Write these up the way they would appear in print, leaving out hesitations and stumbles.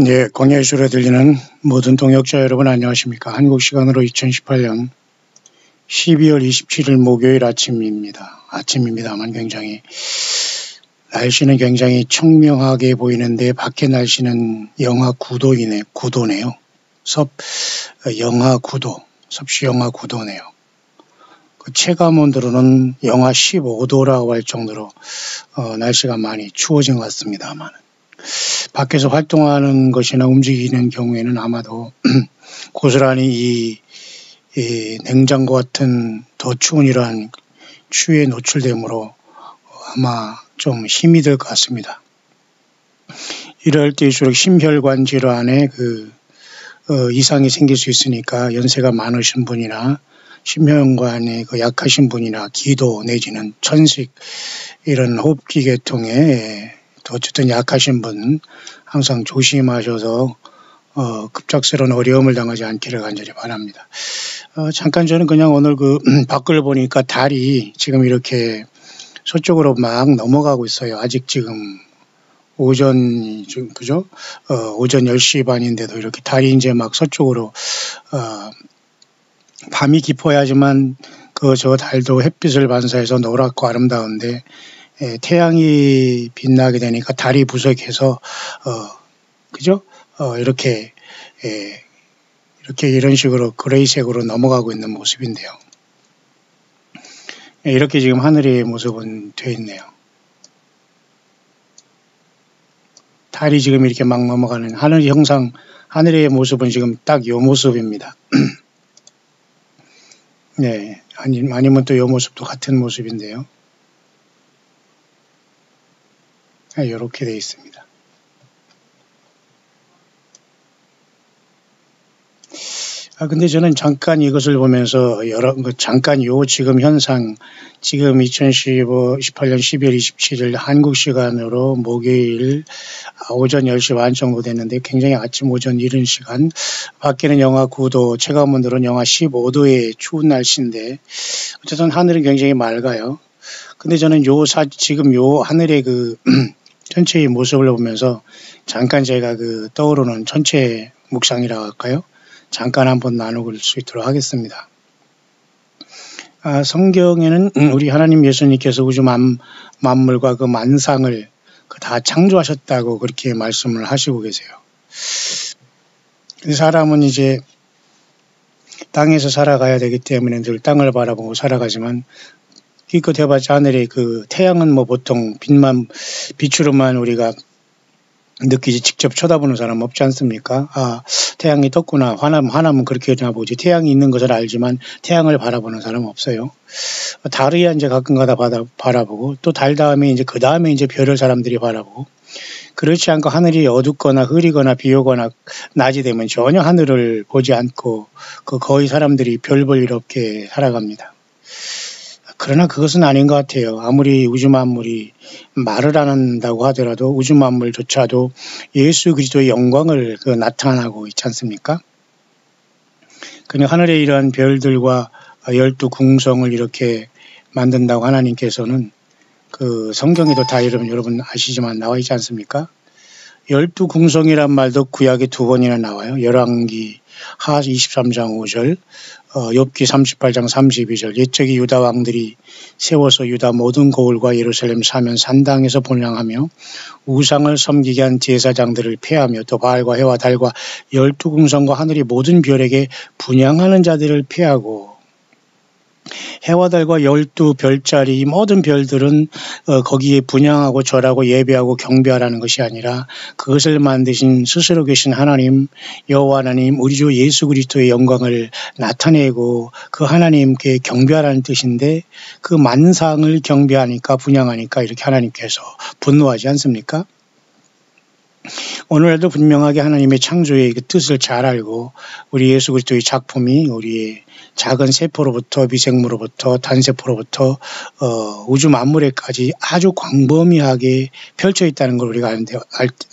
예, 광야의 소리가 들리는 모든 동역자 여러분 안녕하십니까. 한국 시간으로 2018년 12월 27일 목요일 아침입니다만 날씨는 굉장히 청명하게 보이는데 밖에 날씨는 영하 9도네요. 섭씨 영하 9도네요. 그 체감 온도로는 영하 15도라고 할 정도로 날씨가 많이 추워진 것 같습니다만 밖에서 활동하는 것이나 움직이는 경우에는 아마도 고스란히 이 냉장고 같은 더 추운 이러한 추위에 노출되므로 아마 좀 힘이 들 것 같습니다. 이럴 때일수록 심혈관 질환에 이상이 생길 수 있으니까 연세가 많으신 분이나 심혈관에 약하신 분이나 기도 내지는 천식 이런 호흡기 계통에 어쨌든 약하신 분 항상 조심하셔서 급작스러운 어려움을 당하지 않기를 간절히 바랍니다. 잠깐 저는 그냥 오늘 밖을 보니까 달이 지금 이렇게 서쪽으로 막 넘어가고 있어요. 아직 지금 오전 10시 반인데도 이렇게 달이 이제 막 서쪽으로 밤이 깊어야지만 저 달도 햇빛을 반사해서 노랗고 아름다운데 태양이 빛나게 되니까 달이 부석해서 이렇게 이런 식으로 그레이색으로 넘어가고 있는 모습인데요. 이렇게 지금 하늘의 모습은 되어 있네요. 달이 지금 이렇게 막 넘어가는 하늘의 모습은 지금 딱 요 모습입니다. 네, 아니면 또 요 모습도 같은 모습인데요. 이렇게 되어 있습니다. 근데 저는 잠깐 이것을 보면서 잠깐 지금 현상, 지금 2018년 12월 27일 한국 시간으로 목요일 오전 10시 반 정도 됐는데 굉장히 아침 오전 이른 시간, 밖에는 영하 9도, 체감 온도는 영하 15도의 추운 날씨인데 어쨌든 하늘은 굉장히 맑아요. 근데 저는 지금 하늘의 전체의 모습을 보면서 잠깐 제가 떠오르는 전체 묵상이라고 할까요? 잠깐 한번 나누실 수 있도록 하겠습니다. 성경에는 우리 하나님 예수님께서 우주 만물과 만상을 다 창조하셨다고 그렇게 말씀을 하시고 계세요. 사람은 이제 땅에서 살아가야 되기 때문에 늘 땅을 바라보고 살아가지만 기껏 해봤자 하늘의 태양은 보통 빛으로만 우리가 느끼지 직접 쳐다보는 사람 없지 않습니까? 태양이 떴구나. 화나면 그렇게 보지. 태양이 있는 것을 알지만 태양을 바라보는 사람은 없어요. 달이야 이제 가끔가다 바라보고 또 달 다음에 이제 그 다음에 이제 별을 사람들이 바라보고 그렇지 않고 하늘이 어둡거나 흐리거나 비 오거나 낮이 되면 전혀 하늘을 보지 않고 거의 사람들이 별 볼 일 없게 살아갑니다. 그러나 그것은 아닌 것 같아요. 아무리 우주 만물이 말을 안 한다고 하더라도 우주 만물조차도 예수 그리스도의 영광을 나타나고 있지 않습니까? 그냥 하늘에 이러한 별들과 12궁성을 이렇게 만든다고 하나님께서는 성경에도 다 여러분 아시지만 나와 있지 않습니까? 12궁성이란 말도 구약에 2번이나 나와요. 열왕기 하 23장 5절, 욥기 38장 32절. 옛적이 유다 왕들이 세워서 유다 모든 고을과 예루살렘 사면 산당에서 본향하며 우상을 섬기게 한 제사장들을 폐하며 또 바알과 해와 달과 12궁성과 하늘의 모든 별에게 분향하는 자들을 폐하고 해와 달과 12별짜리 모든 별들은 거기에 분향하고 절하고 예배하고 경배하라는 것이 아니라 그것을 만드신 스스로 계신 하나님 여호와 하나님 우리 주 예수 그리스도의 영광을 나타내고 그 하나님께 경배하라는 뜻인데 그 만상을 경배하니까 분향하니까 이렇게 하나님께서 분노하지 않습니까? 오늘날도 분명하게 하나님의 창조의 뜻을 잘 알고 우리 예수 그리스도의 작품이 우리의 작은 세포로부터 미생물로부터 단세포로부터 우주 만물에까지 아주 광범위하게 펼쳐 있다는 걸 우리가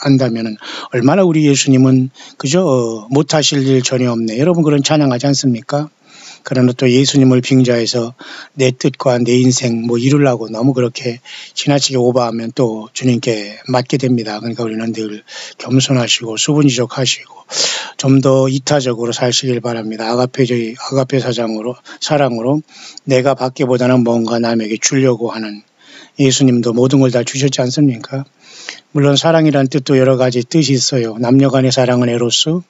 안다면 얼마나 우리 예수님은 그저 못하실 일 전혀 없네. 여러분 그런 찬양하지 않습니까? 그러나 또 예수님을 빙자해서 내 뜻과 내 인생 뭐 이루려고 너무 그렇게 지나치게 오버하면 또 주님께 맞게 됩니다. 그러니까 우리는 늘 겸손하시고 수분지족하시고 좀 더 이타적으로 사시길 바랍니다. 아가페 사랑으로 내가 받기보다는 뭔가 남에게 주려고 하는, 예수님도 모든 걸 다 주셨지 않습니까? 물론 사랑이란 뜻도 여러 가지 뜻이 있어요. 남녀 간의 사랑은 에로스,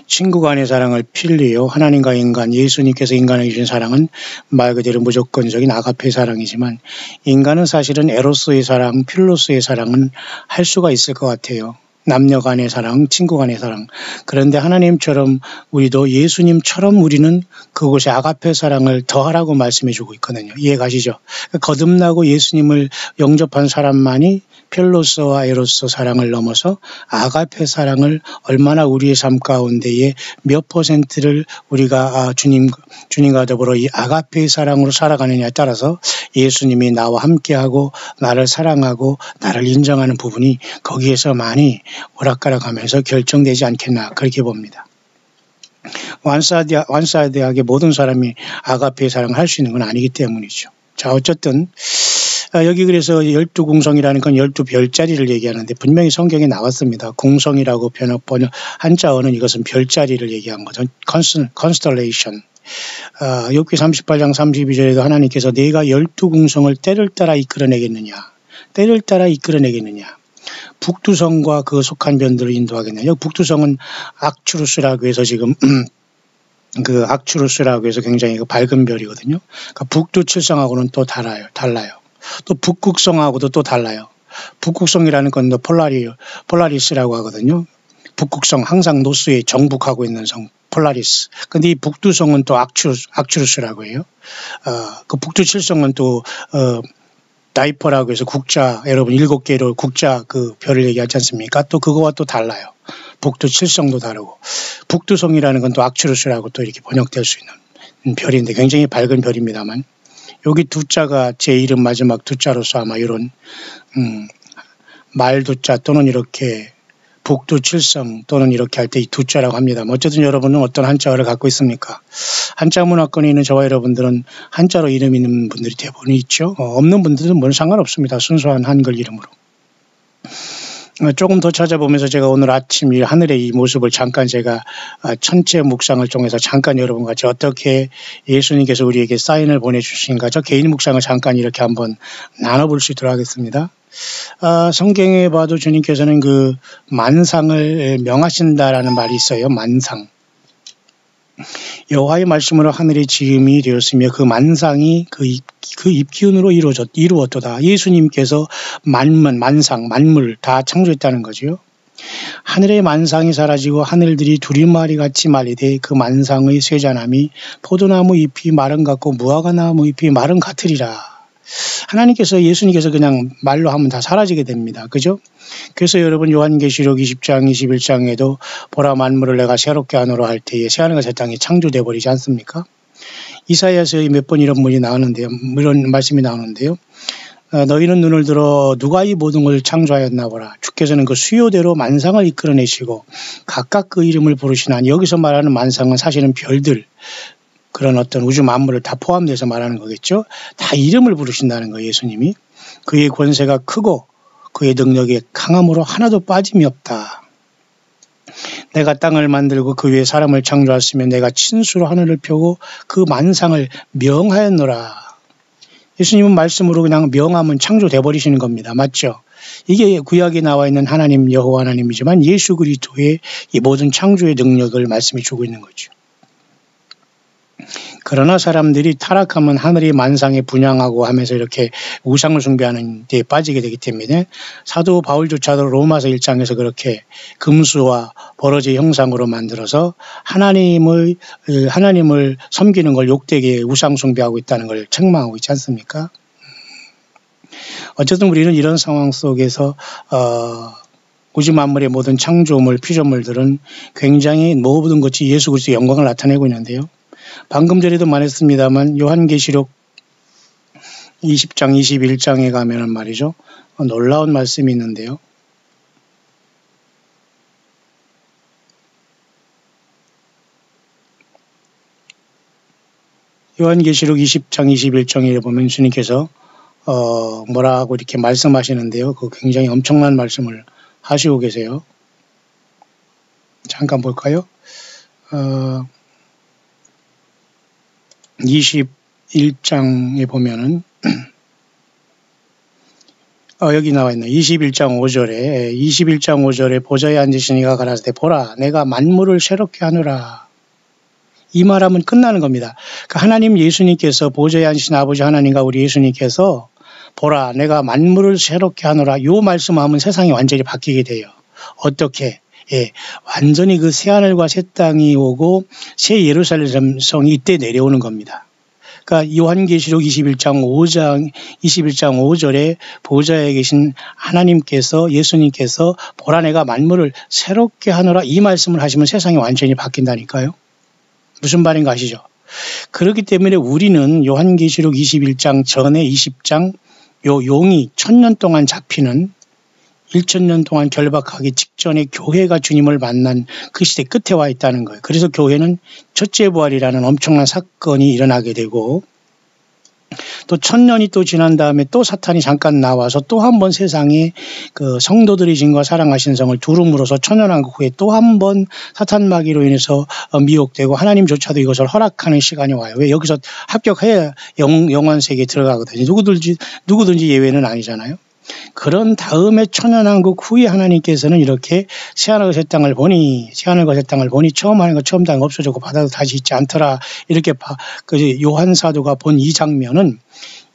친구 간의 사랑을 필리오, 하나님과 인간, 예수님께서 인간에게 주신 사랑은 말 그대로 무조건적인 아가페 사랑이지만, 인간은 사실은 에로스의 사랑, 필로스의 사랑은 할 수가 있을 것 같아요. 남녀 간의 사랑, 친구 간의 사랑. 그런데 하나님처럼 우리도 예수님처럼 우리는 그곳에 아가페 사랑을 더하라고 말씀해 주고 있거든요. 이해 가시죠? 거듭나고 예수님을 영접한 사람만이 필로스와 에로스 사랑을 넘어서 아가페 사랑을 얼마나 우리의 삶 가운데에 몇 퍼센트를 우리가 주님과 더불어 이 아가페 사랑으로 살아가느냐에 따라서 예수님이 나와 함께하고 나를 사랑하고 나를 인정하는 부분이 거기에서 많이 오락가락하면서 결정되지 않겠나, 그렇게 봅니다. 완사대하게 모든 사람이 아가페 사랑을 할 수 있는 건 아니기 때문이죠. 자, 어쨌든 여기 그래서 12궁성이라는 건 12별자리를 얘기하는데 분명히 성경에 나왔습니다. 궁성이라고 한자어는 이것은 별자리를 얘기한 거죠. constellation. 욥기 38장 32절에도 하나님께서 내가 12궁성을 때를 따라 이끌어내겠느냐. 때를 따라 이끌어내겠느냐. 북두성과 그 속한 변들을 인도하겠느냐. 북두성은 악추루스라고 해서 지금 그 악추루스라고 해서 굉장히 밝은 별이거든요. 그러니까 북두칠성하고는 또 달라요. 또 북극성하고도 또 달라요. 북극성이라는 건 폴라리스라고 하거든요. 북극성, 항상 노스에 정북하고 있는 성, 폴라리스. 근데 이 북두성은 또 악추루스라고 해요. 그 북두칠성은 또, 다이퍼라고 해서 국자, 여러분 7개로 국자 그 별을 얘기하지 않습니까? 또 그거와 또 달라요. 북두칠성도 다르고. 북두성이라는 건 또 악추루스라고 또 이렇게 번역될 수 있는 별인데 굉장히 밝은 별입니다만. 여기 두자가 제 이름 마지막 두자로서 아마 이런 말두자 또는 이렇게 북두칠성 또는 이렇게 할 때 이 두자라고 합니다. 어쨌든 여러분은 어떤 한자어를 갖고 있습니까? 한자 문화권에 있는 저와 여러분들은 한자로 이름 있는 분들이 대부분 있죠. 없는 분들은 뭐 상관없습니다. 순수한 한글 이름으로. 조금 더 찾아보면서 제가 오늘 아침 이 하늘의 이 모습을 잠깐 제가 천체 묵상을 통해서 잠깐 여러분과 같이 어떻게 예수님께서 우리에게 사인을 보내주신가, 저 개인 묵상을 잠깐 이렇게 한번 나눠볼 수 있도록 하겠습니다. 성경에 봐도 주님께서는 그 만상을 명하신다라는 말이 있어요. 만상. 여호와의 말씀으로 하늘이 지음이 되었으며 그 만상이 그 입기운으로 이루었도다. 예수님께서 만상, 만물 다 창조했다는 거죠. 하늘의 만상이 사라지고 하늘들이 두리마리 같이 말리되 그 만상의 쇠자나미 포도나무 잎이 마른 같고 무화과나무 잎이 마른 같으리라. 하나님께서, 예수님께서 그냥 말로 하면 다 사라지게 됩니다. 그죠? 그래서 여러분 요한계시록 20장 21장에도 보라 만물을 내가 새롭게 하노라 할 때에 새하늘과 새 땅이 창조돼 버리지 않습니까? 이사야서에 몇 번 이런 문이 나오는데요. 이런 말씀이 나오는데요. 너희는 눈을 들어 누가 이 모든 걸 창조하였나 보라. 주께서는 그 수요대로 만상을 이끌어내시고 각각 그 이름을 부르시나니, 여기서 말하는 만상은 사실은 별들, 그런 어떤 우주 만물을 다 포함돼서 말하는 거겠죠. 다 이름을 부르신다는 거예요. 예수님이. 그의 권세가 크고 그의 능력이 강함으로 하나도 빠짐이 없다. 내가 땅을 만들고 그 위에 사람을 창조했으면 내가 친수로 하늘을 펴고 그 만상을 명하였노라. 예수님은 말씀으로 그냥 명하면 창조돼 버리시는 겁니다. 맞죠? 이게 구약에 나와 있는 하나님, 여호와 하나님이지만 예수 그리스도의 이 모든 창조의 능력을 말씀해 주고 있는 거죠. 그러나 사람들이 타락하면 하늘이 만상에 분양하고 하면서 이렇게 우상을 숭배하는 데 빠지게 되기 때문에 사도 바울조차도 로마서 1장에서 그렇게 금수와 버러지 형상으로 만들어서 하나님을 섬기는 걸 욕되게 우상 숭배하고 있다는 걸 책망하고 있지 않습니까? 어쨌든 우리는 이런 상황 속에서 우주 만물의 모든 창조물, 피조물들은 굉장히 모든 것이 예수 그리스도의 영광을 나타내고 있는데요. 방금 전에도 말했습니다만 요한계시록 20장 21장에 가면은 말이죠. 놀라운 말씀이 있는데요. 요한계시록 20장 21장에 보면 주님께서 뭐라고 이렇게 말씀하시는데요. 그 굉장히 엄청난 말씀을 하시고 계세요. 잠깐 볼까요? 21장에 보면은 여기 나와 있네. 21장 5절에 보좌에 앉으신 이가 가라사대 보라 내가 만물을 새롭게 하노라. 이 말하면 끝나는 겁니다. 그러니까 하나님 예수님께서 보좌에 앉으신 아버지 하나님과 우리 예수님께서 보라 내가 만물을 새롭게 하노라. 요 말씀하면 세상이 완전히 바뀌게 돼요. 어떻게? 완전히 그 새하늘과 새 땅이 오고 새 예루살렘 성이 이때 내려오는 겁니다. 그러니까 요한계시록 21장 5절에 보좌에 계신 하나님께서 예수님께서 보라 내가 만물을 새롭게 하노라 이 말씀을 하시면 세상이 완전히 바뀐다니까요. 무슨 말인가 아시죠? 그렇기 때문에 우리는 요한계시록 21장 전에 20장 요 용이 1000년 동안 잡히는 1000년 동안 결박하기 직전에 교회가 주님을 만난 그 시대 끝에 와 있다는 거예요. 그래서 교회는 첫째 부활이라는 엄청난 사건이 일어나게 되고 또 1000년이 또 지난 다음에 또 사탄이 잠깐 나와서 또 한 번 세상에 그 성도들이 진과 사랑하신 성을 두름으로써 천년왕국 후에 또 한 번 사탄 마귀로 인해서 미혹되고 하나님조차도 이것을 허락하는 시간이 와요. 왜 여기서 합격해야 영원 세계에 들어가거든요. 누구든지 예외는 아니잖아요. 그런 다음에 천년왕국 후에 하나님께서는 이렇게 새하늘과 새 땅을 보니 처음 하는 거 처음 땅이 없어졌고 바다도 다시 있지 않더라. 이렇게 요한 사도가 본 이 장면은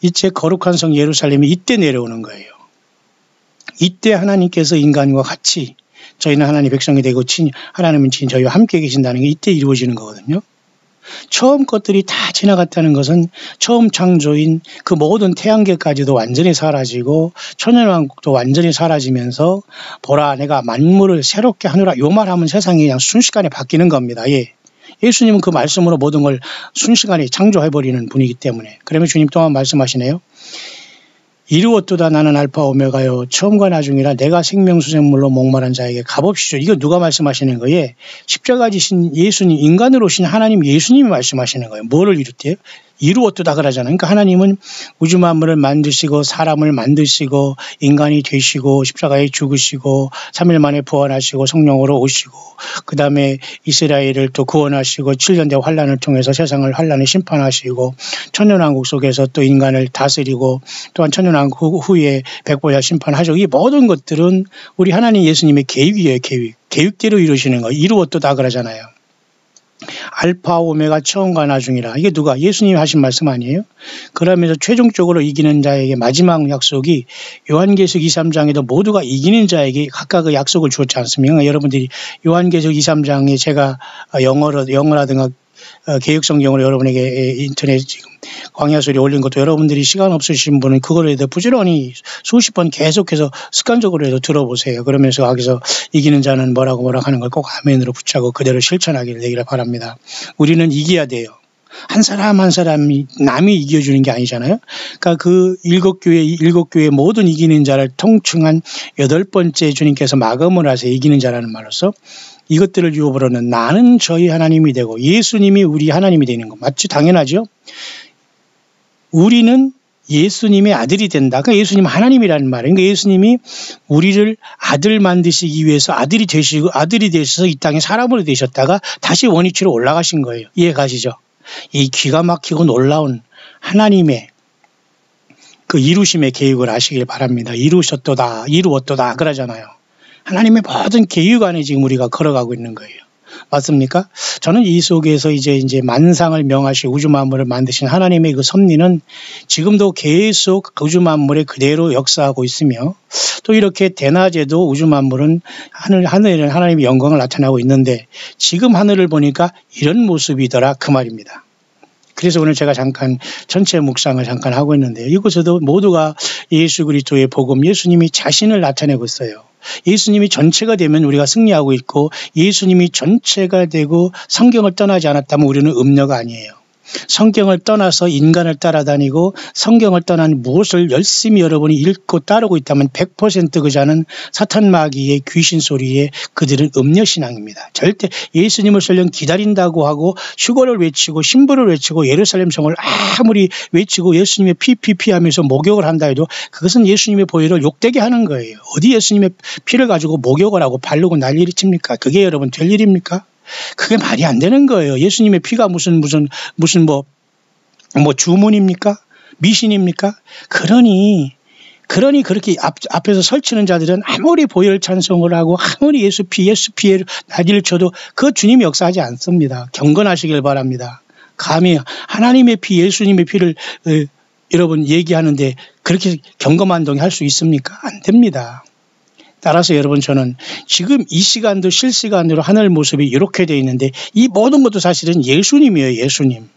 이제 거룩한 성 예루살렘이 이때 내려오는 거예요. 이때 하나님께서 인간과 같이 저희는 하나님의 백성이 되고 하나님은 저희와 함께 계신다는 게 이때 이루어지는 거거든요. 처음 것들이 다 지나갔다는 것은 처음 창조인 그 모든 태양계까지도 완전히 사라지고 천년왕국도 완전히 사라지면서 보라 내가 만물을 새롭게 하노라 요 말하면 세상이 그냥 순식간에 바뀌는 겁니다. 예수님은 그 말씀으로 모든 걸 순식간에 창조해버리는 분이기 때문에 그러면 주님 또한 말씀하시네요. 이루었도다 나는 알파 오메가요 처음과 나중이라 내가 생명수생물로 목마른 자에게 값없이죠. 이거 누가 말씀하시는 거예요? 십자가 지신 예수님 인간으로 오신 하나님 예수님이 말씀하시는 거예요. 뭐를 이루대요? 이루었도다 그러잖아요. 그러니까 하나님은 우주 만물을 만드시고 사람을 만드시고 인간이 되시고 십자가에 죽으시고 3일 만에 부활하시고 성령으로 오시고 그 다음에 이스라엘을 또 구원하시고 7년대 환란을 통해서 세상을 환란을 심판하시고 천년왕국 속에서 또 인간을 다스리고 또한 천년왕국 후에 백보야 심판하시고 이 모든 것들은 우리 하나님 예수님의 계획이에요. 계획대로 이루시는 거 이루었도다 그러잖아요. 알파 오메가 처음과 나중이라. 이게 누가? 예수님이 하신 말씀 아니에요? 그러면서 최종적으로 이기는 자에게 마지막 약속이 요한계시록 23장에도 모두가 이기는 자에게 각각 그 약속을 주었지 않습니까? 여러분들이 요한계시록 23장에 제가 영어라든가 개혁성경으로 여러분에게 인터넷 지금 광야소리 올린 것도 여러분들이 시간 없으신 분은 그거를 해도 부지런히 수십 번 계속해서 습관적으로 해서 들어보세요. 그러면서 거기서 이기는 자는 뭐라고 하는 걸 꼭 아멘으로 붙잡고 그대로 실천하기를 되기를 바랍니다. 우리는 이겨야 돼요. 한 사람 한 사람이 남이 이겨주는 게 아니잖아요. 그러니까 그 일곱 교회 모든 이기는 자를 통칭한 8번째 주님께서 마감을 하세요. 이기는 자라는 말로서 이것들을 유업으로는 나는 저희 하나님이 되고 예수님이 우리 하나님이 되는 거 맞지? 당연하죠. 우리는 예수님의 아들이 된다. 그러니까 예수님 하나님이라는 말이에요. 그러니까 예수님이 우리를 아들 만드시기 위해서 아들이 되셔서 이 땅에 사람으로 되셨다가 다시 원위치로 올라가신 거예요. 이해 가시죠? 이 기가 막히고 놀라운 하나님의 그 이루심의 계획을 아시길 바랍니다. 이루었도다 그러잖아요. 하나님의 모든 계획 안에 지금 우리가 걸어가고 있는 거예요. 맞습니까? 저는 이 속에서 이제 만상을 명하시고 우주 만물을 만드신 하나님의 그 섭리는 지금도 계속 우주 만물에 그대로 역사하고 있으며 또 이렇게 대낮에도 우주 만물은 하늘에는 하나님의 영광을 나타나고 있는데 지금 하늘을 보니까 이런 모습이더라 그 말입니다. 그래서 오늘 제가 잠깐 전체 묵상을 잠깐 하고 있는데요. 이곳에도 모두가 예수 그리스도의 복음, 예수님이 자신을 나타내고 있어요. 예수님이 전체가 되면 우리가 승리하고 있고 예수님이 전체가 되고 성경을 떠나지 않았다면 우리는 음녀가 아니에요. 성경을 떠나서 인간을 따라다니고 성경을 떠난 무엇을 열심히 여러분이 읽고 따르고 있다면 100% 그자는 사탄 마귀의 귀신 소리에 그들은 음녀신앙입니다. 절대 예수님을 설령 기다린다고 하고 휴거를 외치고 신부를 외치고 예루살렘 성을 아무리 외치고 예수님의 피피피 하면서 목욕을 한다 해도 그것은 예수님의 보혈을 욕되게 하는 거예요. 어디 예수님의 피를 가지고 목욕을 하고 바르고 난리를 칩니까? 그게 여러분 될 일입니까? 그게 말이 안 되는 거예요. 예수님의 피가 무슨 주문입니까? 미신입니까? 그러니 그렇게 앞에서 설치는 자들은 아무리 보혈 찬송을 하고 아무리 예수 피에 난리를 쳐도 그 주님이 역사하지 않습니다. 경건하시길 바랍니다. 감히 하나님의 피, 예수님의 피를 여러분 얘기하는데 그렇게 경거만동이 할 수 있습니까? 안 됩니다. 따라서 여러분 저는 지금 이 시간도 실시간으로 하늘 모습이 이렇게 되어 있는데 이 모든 것도 사실은 예수님이에요. 예수님.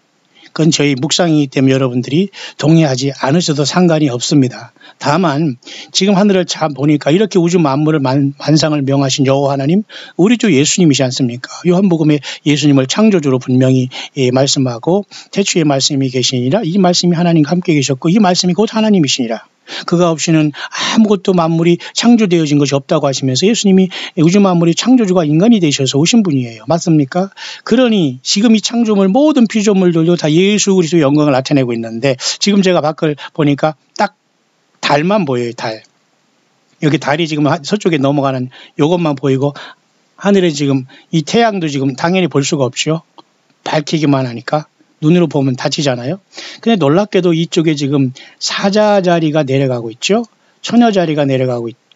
그건 저희 묵상이기 때문에 여러분들이 동의하지 않으셔도 상관이 없습니다. 다만 지금 하늘을 참 보니까 이렇게 우주 만물을 만상을 명하신 여호와 하나님 우리 주 예수님이시 않습니까? 요한복음에 예수님을 창조주로 분명히 말씀하고 태초에 말씀이 계시니라 이 말씀이 하나님과 함께 계셨고 이 말씀이 곧 하나님이시니라. 그가 없이는 아무것도 만물이 창조되어진 것이 없다고 하시면서 예수님이 우주 만물이 창조주가 인간이 되셔서 오신 분이에요. 맞습니까? 그러니 지금 이 창조물 모든 피조물들도 다 예수 그리스도의 영광을 나타내고 있는데 지금 제가 밖을 보니까 딱 달만 보여요. 달. 여기 달이 지금 서쪽에 넘어가는 이것만 보이고 하늘에 지금 이 태양도 지금 당연히 볼 수가 없죠. 밝히기만 하니까. 눈으로 보면 다치잖아요. 근데 놀랍게도 이쪽에 지금 사자 자리가 내려가고 있죠. 처녀 자리가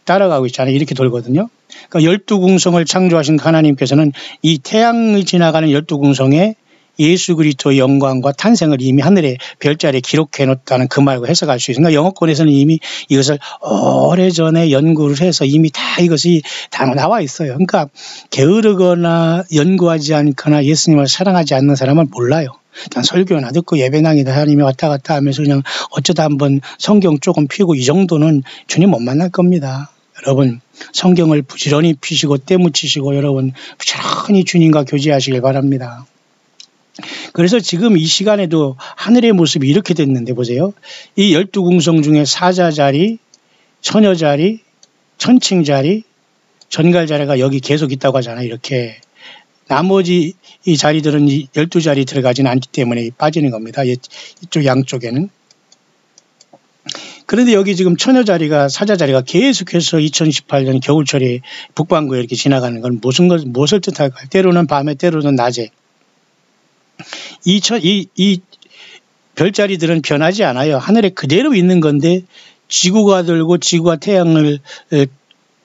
따라가고 있잖아요. 이렇게 돌거든요. 그러니까 12궁성을 창조하신 하나님께서는 이 태양을 지나가는 12궁성에 예수 그리스도의 영광과 탄생을 이미 하늘의 별자리에 기록해 놓았다는 그 말과 해석할 수 있습니다. 영어권에서는 이미 이것을 오래전에 연구를 해서 이미 다 이것이 다 나와 있어요. 그러니까 게으르거나 연구하지 않거나 예수님을 사랑하지 않는 사람은 몰라요. 그냥 설교나 듣고 예배당이다 하나님이 왔다 갔다 하면서 그냥 어쩌다 한번 성경 조금 피고 이 정도는 주님 못 만날 겁니다. 여러분 성경을 부지런히 피시고 때묻히시고 여러분 부지런히 주님과 교제하시길 바랍니다. 그래서 지금 이 시간에도 하늘의 모습이 이렇게 됐는데 보세요. 이 12궁성 중에 사자 자리, 처녀 자리, 천칭 자리, 전갈 자리가 여기 계속 있다고 하잖아요. 이렇게. 나머지 이 자리들은 12자리 들어가지는 않기 때문에 빠지는 겁니다. 이쪽 양쪽에는. 그런데 여기 지금 처녀 자리가 사자 자리가 계속해서 2018년 겨울철에 북반구에 이렇게 지나가는 건 무엇을 뜻할까요? 때로는 밤에 때로는 낮에. 이 별자리들은 변하지 않아요. 하늘에 그대로 있는 건데 지구가 들고 지구와 태양을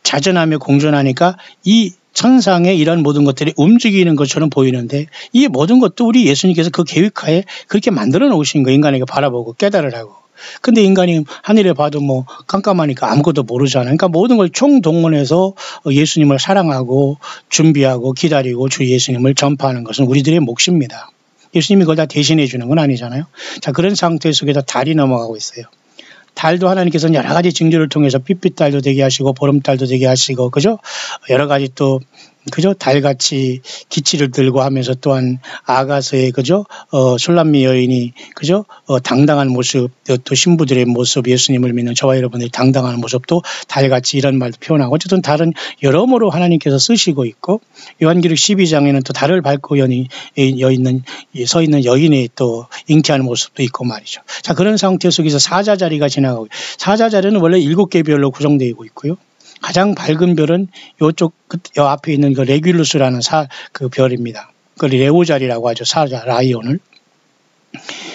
자전하며 공존하니까 이 천상에 이런 모든 것들이 움직이는 것처럼 보이는데 이 모든 것도 우리 예수님께서 그 계획하에 그렇게 만들어 놓으신 거 인간에게 바라보고 깨달으라고. 근데 인간이 하늘에 봐도 뭐 깜깜하니까 아무것도 모르잖아요. 그러니까 모든 걸 총동원해서 예수님을 사랑하고 준비하고 기다리고 주 예수님을 전파하는 것은 우리들의 몫입니다. 예수님이 그걸 다 대신해 주는 건 아니잖아요. 자, 그런 상태 속에서 달이 넘어가고 있어요. 달도 하나님께서는 여러 가지 징조를 통해서 핏빛달도 되게 하시고 보름달도 되게 하시고 그죠? 여러 가지 또 그죠? 달같이 기치를 들고 하면서 또한 아가서의 그죠? 술람미 여인이 그죠? 당당한 모습, 또 신부들의 모습, 예수님을 믿는 저와 여러분들이 당당한 모습도 달같이 이런 말도 표현하고 어쨌든 달은 여러모로 하나님께서 쓰시고 있고 요한기록 12장에는 또 달을 밟고 서 있는 여인의 또 잉태하는 모습도 있고 말이죠. 자, 그런 상태 속에서 사자 자리가 지나가고 사자 자리는 원래 7개 별로 구성되어 있고요. 가장 밝은 별은 요 앞에 있는 그 레귤루스라는 그 별입니다. 그 레오 자리라고 하죠. 사자, 라이온을.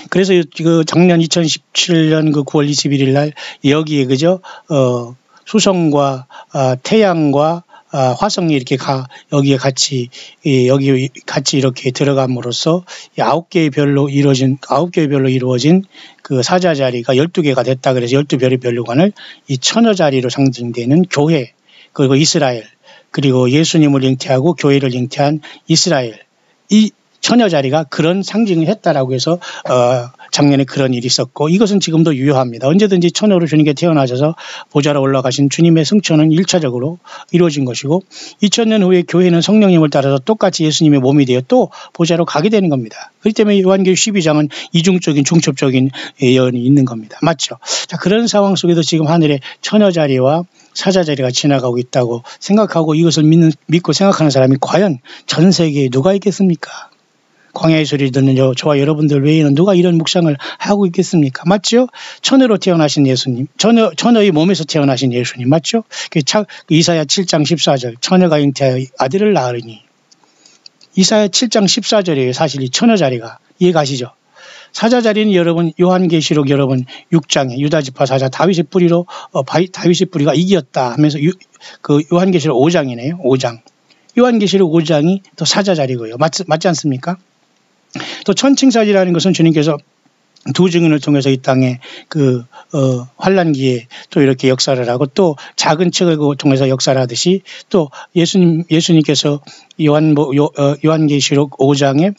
그래서 그 작년 2017년 그 9월 21일 날 여기에 그죠? 수성과 태양과 화성이 이렇게 여기에 같이 이렇게 들어감으로써 9개의 별로 이루어진 그 사자 자리가 12개가 됐다. 그래서 12별의 별류관을 이 처녀 자리로 상징되는 교회, 그리고 이스라엘, 그리고 예수님을 잉태하고 교회를 잉태한 이스라엘. 이 처녀 자리가 그런 상징을 했다라고 해서 작년에 그런 일이 있었고 이것은 지금도 유효합니다. 언제든지 처녀로 주님께 태어나셔서 보좌로 올라가신 주님의 승천은 1차적으로 이루어진 것이고 2000년 후에 교회는 성령님을 따라서 똑같이 예수님의 몸이 되어 또 보좌로 가게 되는 겁니다. 그렇기 때문에 요한계시록 12장은 이중적인 중첩적인 예언이 있는 겁니다. 맞죠? 자, 그런 상황 속에도 지금 하늘에 처녀 자리와 사자 자리가 지나가고 있다고 생각하고 이것을 믿고 생각하는 사람이 과연 전 세계에 누가 있겠습니까? 광야의 소리 듣는 저와 여러분들 외에는 누가 이런 묵상을 하고 있겠습니까? 맞죠? 처녀로 태어나신 예수님, 처녀의 몸에서 태어나신 예수님, 맞죠? 이사야 7장 14절, 처녀가 잉태하여 아들을 낳으리니. 이사야 7장 14절이에요. 사실 이 처녀 자리가. 이해가시죠? 사자 자리는 여러분 요한계시록 여러분 6장에 유다지파 사자 다윗의 뿌리로 다윗의 뿌리가 이겼다 하면서 그 요한계시록 5장이네요. 5장. 요한계시록 5장이 또 사자 자리고요. 맞지 않습니까? 또 천칭사지라는 것은 주님께서 두 증인을 통해서 이 땅에 환란기에 또 이렇게 역사를 하고 또 작은 책을 통해서 역사를 하듯이 또 예수님께서 요한계시록 5장에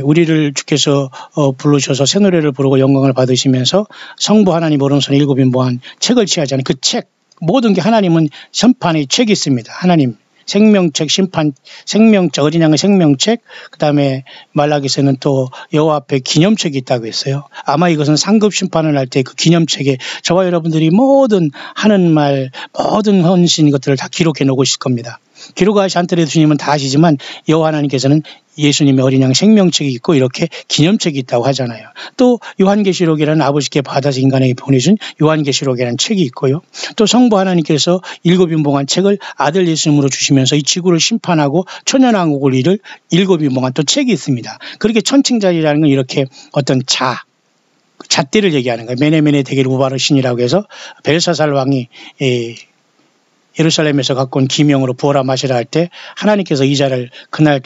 우리를 주께서 부르셔서 새 노래를 부르고 영광을 받으시면서 성부 하나님 오른손에 일곱 인봉한 책을 취하잖아요. 그 책 모든 게 하나님은 선판의 책이 있습니다. 하나님. 생명책, 심판, 생명책, 어린 양의 생명책, 그 다음에 말라기서는 또 여호와 앞에 기념책이 있다고 했어요. 아마 이것은 상급 심판을 할 때 그 기념책에 저와 여러분들이 모든 하는 말, 모든 헌신 것들을 다 기록해 놓고 있을 겁니다. 기록하지 않더라도 주님은 다 아시지만 여호와 하나님께서는 예수님의 어린 양 생명책이 있고 이렇게 기념책이 있다고 하잖아요. 또 요한계시록이라는 아버지께 받아서 인간에게 보내준 요한계시록이라는 책이 있고요. 또 성부 하나님께서 일곱 인봉한 책을 아들 예수님으로 주시면서 이 지구를 심판하고 천연왕국을 이룰 일곱 인봉한 또 책이 있습니다. 그렇게 천칭자리라는 건 이렇게 어떤 잣대를 얘기하는 거예요. 메네메네 대겔 우바르 신이라고 해서 벨사살 왕이 예루살렘에서 갖고 온 기명으로 부어라 마시라 할 때 하나님께서 이 자를 그날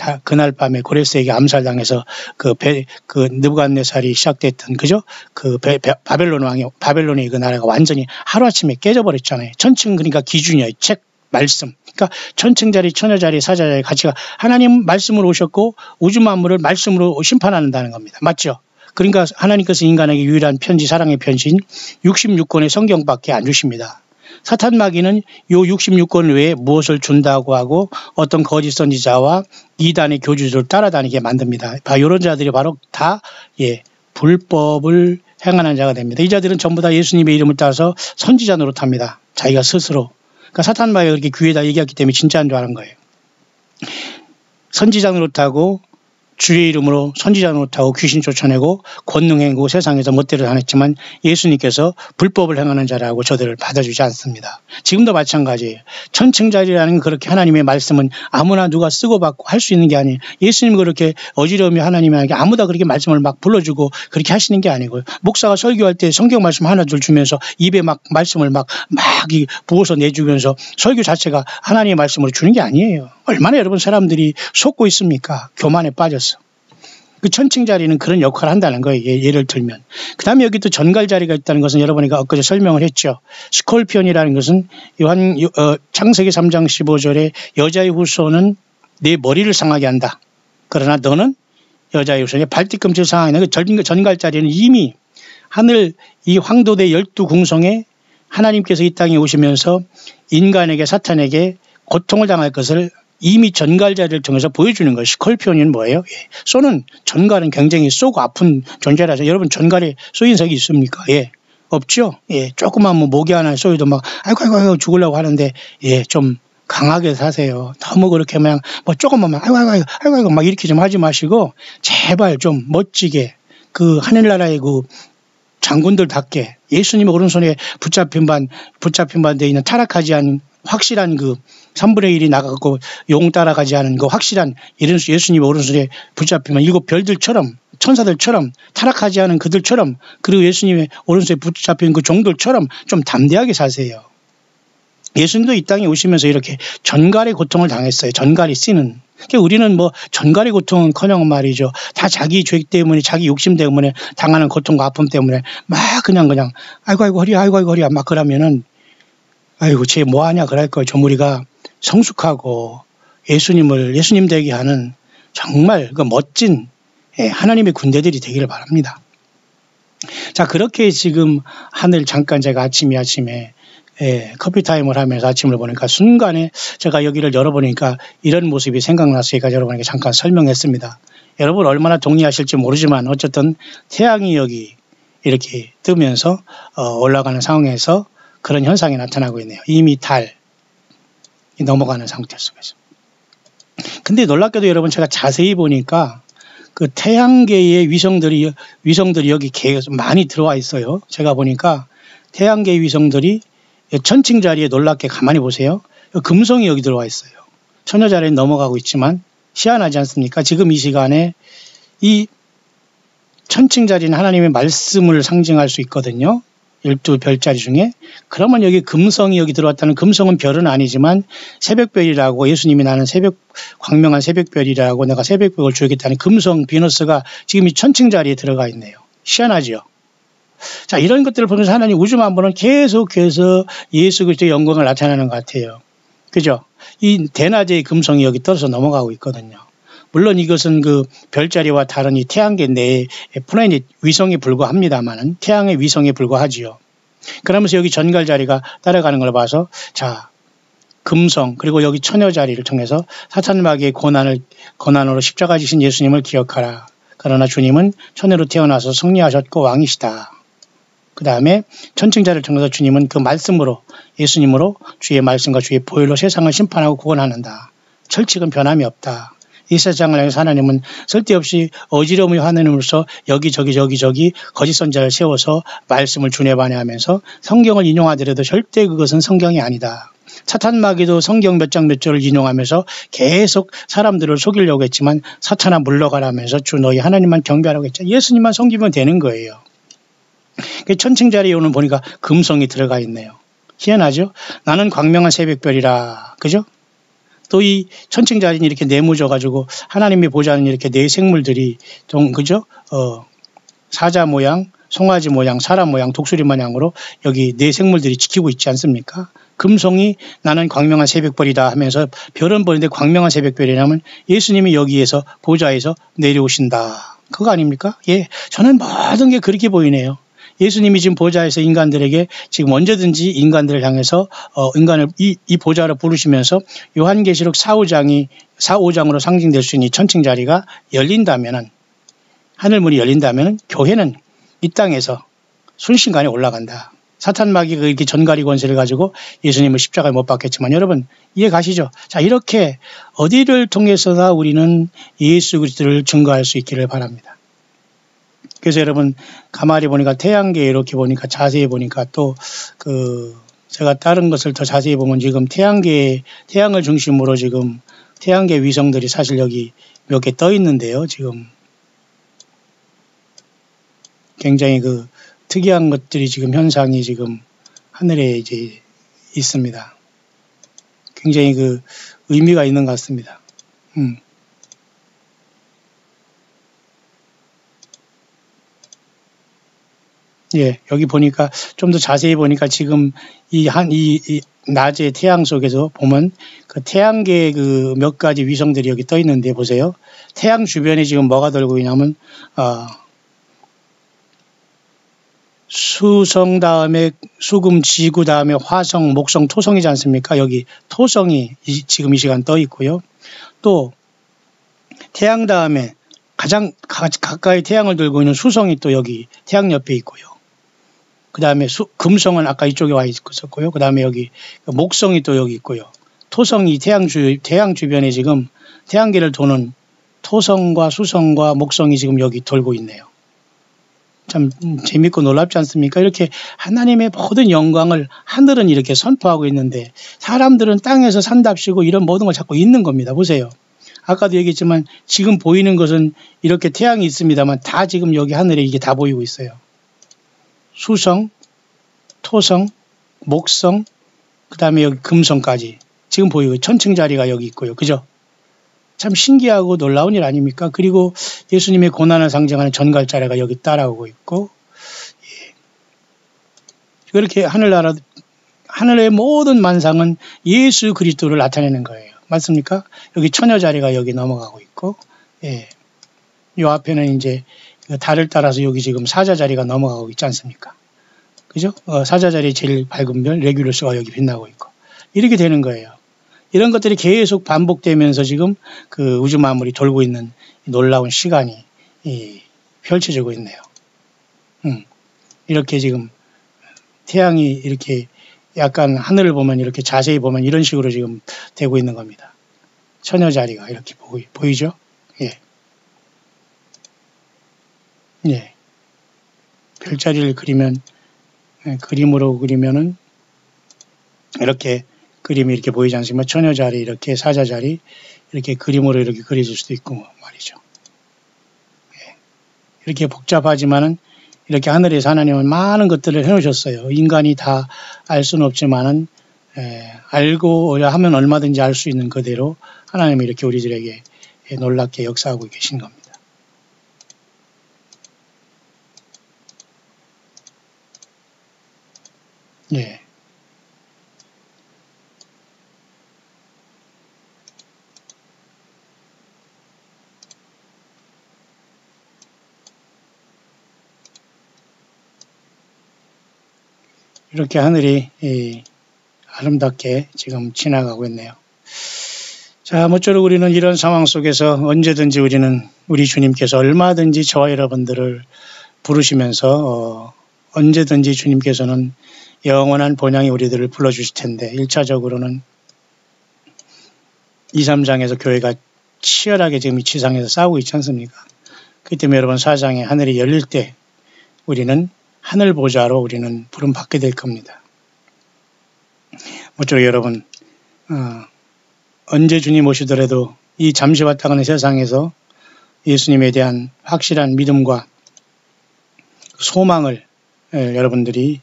밤에 고레스에게 암살당해서 그 느부갓네살이 시작됐던 그죠? 바벨론의 그 나라가 완전히 하루아침에 깨져버렸잖아요. 천칭 그러니까 기준이에요. 책 말씀. 그러니까 천칭자리, 처녀자리, 사자자리 가치가 하나님 말씀으로 오셨고 우주 만물을 말씀으로 심판한다는 겁니다. 맞죠? 그러니까 하나님께서 인간에게 유일한 편지, 사랑의 편지인 66권의 성경밖에 안 주십니다. 사탄 마귀는 요 66권 외에 무엇을 준다고 하고 어떤 거짓 선지자와 이단의 교주들을 따라다니게 만듭니다. 이런 자들이 바로 다 불법을 행하는 자가 됩니다. 이 자들은 전부 다 예수님의 이름을 따라서 선지자 노릇합니다. 자기가 스스로. 그러니까 사탄 마귀가 그렇게 귀에다 얘기했기 때문에 진짜인 줄 아는 거예요. 선지자 노릇하고 주의 이름으로 선지자 노릇하고 귀신 쫓아내고 권능 행고 세상에서 멋대로 다녔지만 예수님께서 불법을 행하는 자라고 저들을 받아주지 않습니다. 지금도 마찬가지예요. 천칭자리라는 그렇게 하나님의 말씀은 아무나 누가 쓰고 받고 할 수 있는 게 아니에요. 예수님 그렇게 어지러우며 하나님에게 아무나 그렇게 말씀을 막 불러주고 그렇게 하시는 게 아니고요. 목사가 설교할 때 성경 말씀 하나 둘 주면서 입에 막 말씀을 막 부어서 내주면서 설교 자체가 하나님의 말씀으로 주는 게 아니에요. 얼마나 여러분 사람들이 속고 있습니까? 교만에 빠졌어. 그 천칭자리는 그런 역할을 한다는 거예요. 예를 들면. 그 다음에 여기 또 전갈자리가 있다는 것은 여러분이 엊그제 설명을 했죠. 스콜피온이라는 것은 창세기 3장 15절에 여자의 후손은 내 머리를 상하게 한다. 그러나 너는 여자의 후손의 발뒤꿈치를 상하게 한다. 그 전갈자리는 이미 하늘 이 황도대 12궁성에 하나님께서 이 땅에 오시면서 인간에게 사탄에게 고통을 당할 것을 이미 전갈자리를 통해서 보여주는 것이 스콜피온은 뭐예요? 쏘는 전갈은 굉장히 쏘고 아픈 존재라서 여러분 전갈에 쏘인 적이 있습니까? 없죠? 조그만 목이 하나 쏘여도 막 아이고 죽으려고 하는데 좀 강하게 사세요. 너무 그렇게 그냥 조금만 아이고 막 이렇게 좀 하지 마시고 제발 좀 멋지게 그 하늘나라의 그 장군들답게 예수님의 오른손에 붙잡힌 반 돼 있는 타락하지 않은 확실한 그 3분의 1이 나가고 용 따라가지 않은 그 확실한 예수님의 오른손에 붙잡히면 일곱 별들처럼 천사들처럼 타락하지 않은 그들처럼 그리고 예수님의 오른손에 붙잡힌 그 종들처럼 좀 담대하게 사세요. 예수님도 이 땅에 오시면서 이렇게 전갈의 고통을 당했어요. 전갈이 쓰는. 그러니까 우리는 전갈의 고통은커녕 말이죠. 다 자기 죄 때문에 자기 욕심 때문에 당하는 고통과 아픔 때문에 막 그냥 아이고 허리야 막 그러면은 아이고 쟤 뭐하냐 그럴 거예요. 좀 우리가 성숙하고 예수님 되게 하는 정말 그 멋진 하나님의 군대들이 되기를 바랍니다. 자, 그렇게 지금 하늘 잠깐 제가 아침에 커피 타임을 하면서 아침을 보니까 순간에 제가 여기를 열어보니까 이런 모습이 생각났으니까 여러분에게 잠깐 설명했습니다. 여러분 얼마나 동의하실지 모르지만 어쨌든 태양이 여기 이렇게 뜨면서 올라가는 상황에서 그런 현상이 나타나고 있네요. 이미 달이 넘어가는 상태 속에서. 근데 놀랍게도 여러분 제가 자세히 보니까 그 태양계의 위성들이 여기 계속 많이 들어와 있어요. 제가 보니까 태양계 위성들이 천칭 자리에 놀랍게 가만히 보세요. 금성이 여기 들어와 있어요. 처녀 자리에 넘어가고 있지만 희한하지 않습니까? 지금 이 시간에 이 천칭 자리는 하나님의 말씀을 상징할 수 있거든요. 12별자리 중에. 그러면 여기 금성이 여기 들어왔다는, 금성은 별은 아니지만 새벽별이라고, 예수님이 나는 광명한 새벽별이라고 내가 새벽별을 주겠다는 금성 비너스가 지금 이 천칭 자리에 들어가 있네요. 희한하죠. 자, 이런 것들을 보면서 하나님 우주만물은 계속해서 예수 그리스도의 영광을 나타내는 것 같아요. 그죠? 이 대낮의 금성이 여기 떨어져 넘어가고 있거든요. 물론 이것은 그 별자리와 다른 이 태양계 내의 플래닛 위성에 불과합니다만은, 태양의 위성에 불과하지요. 그러면서 여기 전갈 자리가 따라가는 걸 봐서, 자, 금성, 그리고 여기 처녀 자리를 통해서 사탄 마귀의 고난으로 십자가 지신 예수님을 기억하라. 그러나 주님은 처녀로 태어나서 승리하셨고 왕이시다. 그 다음에 천칭자를 통해서 주님은 그 말씀으로, 예수님으로 주의 말씀과 주의 보혈로 세상을 심판하고 구원하는다. 철칙은 변함이 없다. 이 세상을 향해서 하나님은 쓸데없이 어지러움이 하나님으로서 여기저기 거짓 선자를 세워서 말씀을 준해반해하면서 성경을 인용하더라도 절대 그것은 성경이 아니다. 사탄 마귀도 성경 몇 장 몇 절을 인용하면서 계속 사람들을 속이려고 했지만 사탄아 물러가라면서 주 너희 하나님만 경배하라고 했죠. 예수님만 섬기면 되는 거예요. 천칭 자리에 오늘 보니까 금성이 들어가 있네요. 희한하죠? 나는 광명한 새벽별이라. 그죠? 또 이 천칭 자리는 이렇게 네모져가지고 하나님이 보자는 이렇게 네 생물들이 그죠? 사자 모양, 송아지 모양, 사람 모양, 독수리 모양으로 여기 네 생물들이 지키고 있지 않습니까? 금성이 나는 광명한 새벽별이다 하면서 별은 보는데 광명한 새벽별이라면 예수님이 여기에서 보좌에서 내려오신다. 그거 아닙니까? 예, 저는 모든 게 그렇게 보이네요. 예수님이 지금 보좌에서 인간들에게 지금 언제든지 인간들을 향해서 인간을 이 보좌로 부르시면서 요한계시록 4~5장으로 상징될 수 있는 이 천칭 자리가 열린다면은, 하늘문이 열린다면은 교회는 이 땅에서 순식간에 올라간다. 사탄 마귀가 이렇게 전가리 권세를 가지고 예수님을 십자가에 못 박혔지만 여러분 이해 가시죠? 자, 이렇게 어디를 통해서나 우리는 예수 그리스도를 증거할 수 있기를 바랍니다. 그래서 여러분 가만히 보니까 태양계 이렇게 보니까 자세히 보니까 또 제가 다른 것을 더 자세히 보면 지금 태양을 중심으로 지금 태양계 위성들이 사실 여기 몇 개 떠 있는데요. 지금 굉장히 특이한 것들이 지금 현상이 지금 하늘에 이제 있습니다. 굉장히 의미가 있는 것 같습니다. 예, 여기 보니까 좀 더 자세히 보니까 지금 이 낮의 태양 속에서 보면 그 태양계 몇 가지 위성들이 여기 떠 있는데 보세요. 태양 주변에 지금 뭐가 돌고 있냐면 수성 다음에 수금, 지구 다음에 화성, 목성, 토성이지 않습니까? 여기 토성이 지금 이 시간 떠 있고요. 또 태양 다음에 가장 가까이 태양을 들고 있는 수성이 또 여기 태양 옆에 있고요. 그 다음에 금성은 아까 이쪽에 와 있었고요. 그 다음에 여기 목성이 또 여기 있고요. 토성이 태양 주변에 지금 태양계를 도는 토성과 수성과 목성이 지금 여기 돌고 있네요. 참 재밌고 놀랍지 않습니까? 이렇게 하나님의 모든 영광을 하늘은 이렇게 선포하고 있는데 사람들은 땅에서 산답시고 이런 모든 걸 자꾸 잊는 겁니다. 보세요. 아까도 얘기했지만 지금 보이는 것은 이렇게 태양이 있습니다만 다 지금 여기 하늘에 이게 다 보이고 있어요. 수성, 토성, 목성, 그 다음에 여기 금성까지 지금 보이고 천칭 자리가 여기 있고요. 그죠? 참 신기하고 놀라운 일 아닙니까? 그리고 예수님의 고난을 상징하는 전갈자리가 여기 따라오고 있고, 예. 이렇게 하늘의 모든 만상은 예수 그리스도를 나타내는 거예요. 맞습니까? 여기 처녀 자리가 여기 넘어가고 있고, 예. 요 앞에는 이제 달을 따라서 여기 지금 사자 자리가 넘어가고 있지 않습니까? 그죠? 사자 자리 제일 밝은 별, 레귤러스가 여기 빛나고 있고. 이렇게 되는 거예요. 이런 것들이 계속 반복되면서 지금 그 우주 만물이 돌고 있는 놀라운 시간이 펼쳐지고 있네요. 이렇게 지금 태양이 이렇게 약간 하늘을 보면 이렇게 자세히 보면 이런 식으로 지금 되고 있는 겁니다. 처녀 자리가 이렇게 보이죠? 예. 예. 별자리를 그리면, 그림으로 그리면은 이렇게 그림이 이렇게 보이지 않습니까? 처녀 자리, 이렇게 사자 자리, 이렇게 그림으로 이렇게 그려질 수도 있고 말이죠. 예. 이렇게 복잡하지만은 이렇게 하늘에서 하나님은 많은 것들을 해놓으셨어요. 인간이 다 알 수는 없지만은, 알고 하면 얼마든지 알 수 있는 그대로 하나님이 이렇게 우리들에게 놀랍게 역사하고 계신 겁니다. 예. 이렇게 하늘이 아름답게 지금 지나가고 있네요. 자, 모쪼록 우리는 이런 상황 속에서 언제든지 우리 주님께서 얼마든지 저와 여러분들을 부르시면서 언제든지 주님께서는 영원한 본향의 우리들을 불러주실 텐데 1차적으로는 2, 3장에서 교회가 치열하게 지금 이 지상에서 싸우고 있지 않습니까? 그렇기 때문에 여러분 4장에 하늘이 열릴 때 우리는 하늘 보좌로 우리는 부름 받게 될 겁니다. 모쪼록 여러분 언제 주님 오시더라도 이 잠시 왔다 가는 세상에서 예수님에 대한 확실한 믿음과 소망을 여러분들이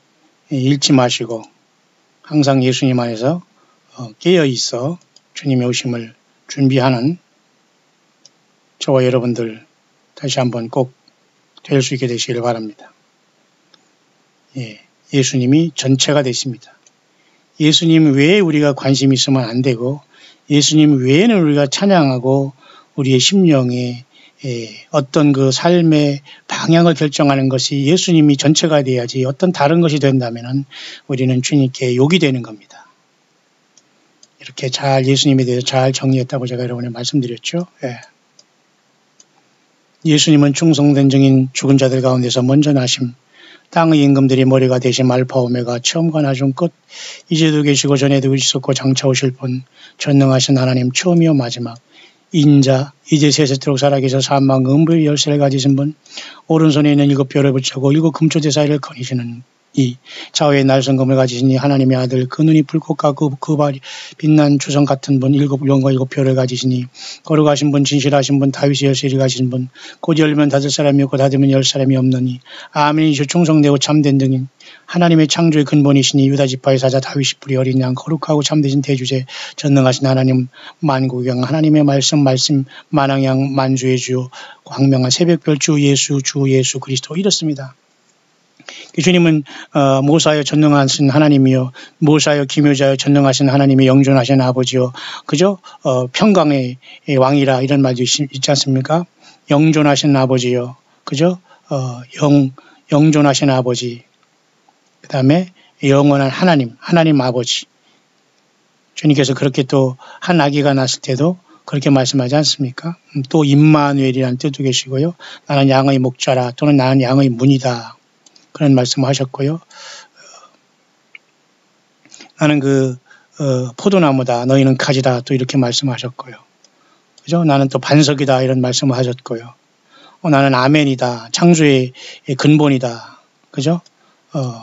잃지 마시고 항상 예수님 안에서 깨어 있어 주님의 오심을 준비하는 저와 여러분들 다시 한번 꼭 될 수 있게 되시기를 바랍니다. 예, 예수님이 전체가 되십니다. 예수님 외에 우리가 관심이 있으면 안 되고 예수님 외에는 우리가 찬양하고 우리의 심령에 어떤 그 삶의 방향을 결정하는 것이 예수님이 전체가 돼야지 어떤 다른 것이 된다면 우리는 주님께 욕이 되는 겁니다. 이렇게 잘 예수님에 대해서 잘 정리했다고 제가 여러분에 말씀드렸죠. 예. 예수님은 충성된 증인 죽은 자들 가운데서 먼저 나심 땅의 임금들이 머리가 되신 알파 오메가 처음과 나중 끝 이제도 계시고 전에도 있었고 장차 오실 분 전능하신 하나님 처음이요 마지막 인자 이제 세세토록 살아계셔 사망 음부의 열쇠를 가지신 분 오른손에 있는 7별을 붙이고 7 금초대 사이를 거니시는 이 좌우에 날성검을 가지신 이 하나님의 아들 그 눈이 불꽃과 그 발이 빛난 주성 같은 분 7영과 7별을 가지시니 거룩하신 분 진실하신 분 다윗의 열쇠를 가지신 분 곧 열면 닫을 사람이 없고 닫으면 열 사람이 없느니 아멘이시오 충성되고 참된 등인 하나님의 창조의 근본이시니 유다지파의 사자 다윗이 뿌리 어린 양 거룩하고 참되신 대주제 전능하신 하나님 만국영 하나님의 말씀 만왕양 만주의 주 광명한 새벽별 주 예수 그리스도 이렇습니다. 주님은 모사여 전능하신 하나님이요 모사여 기묘자여 전능하신 하나님의 영존하신 아버지요 그죠? 평강의 왕이라 이런 말도 있지 않습니까? 영존하신 아버지요 그죠? 영존하신 아버지 그 다음에 영원한 하나님 아버지 주님께서 그렇게 또 한 아기가 났을 때도 그렇게 말씀하지 않습니까? 또 임마누엘이라는 뜻도 계시고요 나는 양의 목자라 또는 나는 양의 문이다 그런 말씀을 하셨고요. 나는 포도나무다. 너희는 가지다. 또 이렇게 말씀하셨고요. 그죠? 나는 또 반석이다. 이런 말씀을 하셨고요. 나는 아멘이다. 창조의 근본이다. 그죠?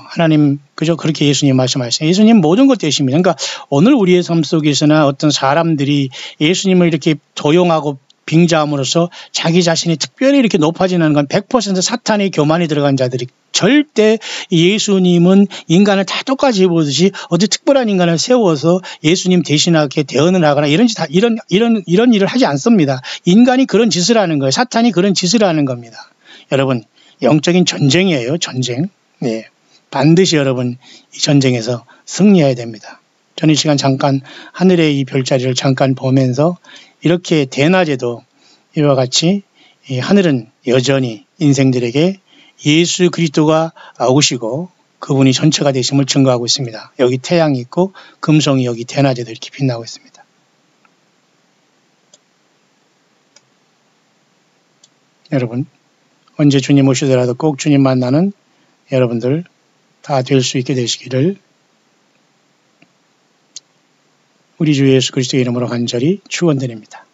하나님, 그죠? 그렇게 예수님 말씀하셨어요. 예수님 모든 것 되십니다. 그러니까 오늘 우리의 삶 속에서나 어떤 사람들이 예수님을 이렇게 도용하고 빙자함으로써 자기 자신이 특별히 이렇게 높아지는 건 100% 사탄의 교만이 들어간 자들이 절대 예수님은 인간을 다 똑같이 보듯이 어디 특별한 인간을 세워서 예수님 대신하게 대언을 하거나 이런 일을 하지 않습니다. 인간이 그런 짓을 하는 거예요. 사탄이 그런 짓을 하는 겁니다. 여러분, 영적인 전쟁이에요. 전쟁. 네. 반드시 여러분 이 전쟁에서 승리해야 됩니다. 저는 이 시간 잠깐 하늘의 이 별자리를 잠깐 보면서 이렇게 대낮에도 이와 같이 이 하늘은 여전히 인생들에게 예수 그리스도가 오시고 그분이 전체가 되심을 증거하고 있습니다. 여기 태양이 있고 금성이 여기 대낮에도 이렇게 빛나고 있습니다. 여러분, 언제 주님 오시더라도 꼭 주님 만나는 여러분들 다 될 수 있게 되시기를 우리 주 예수 그리스도의 이름으로 간절히 축원드립니다.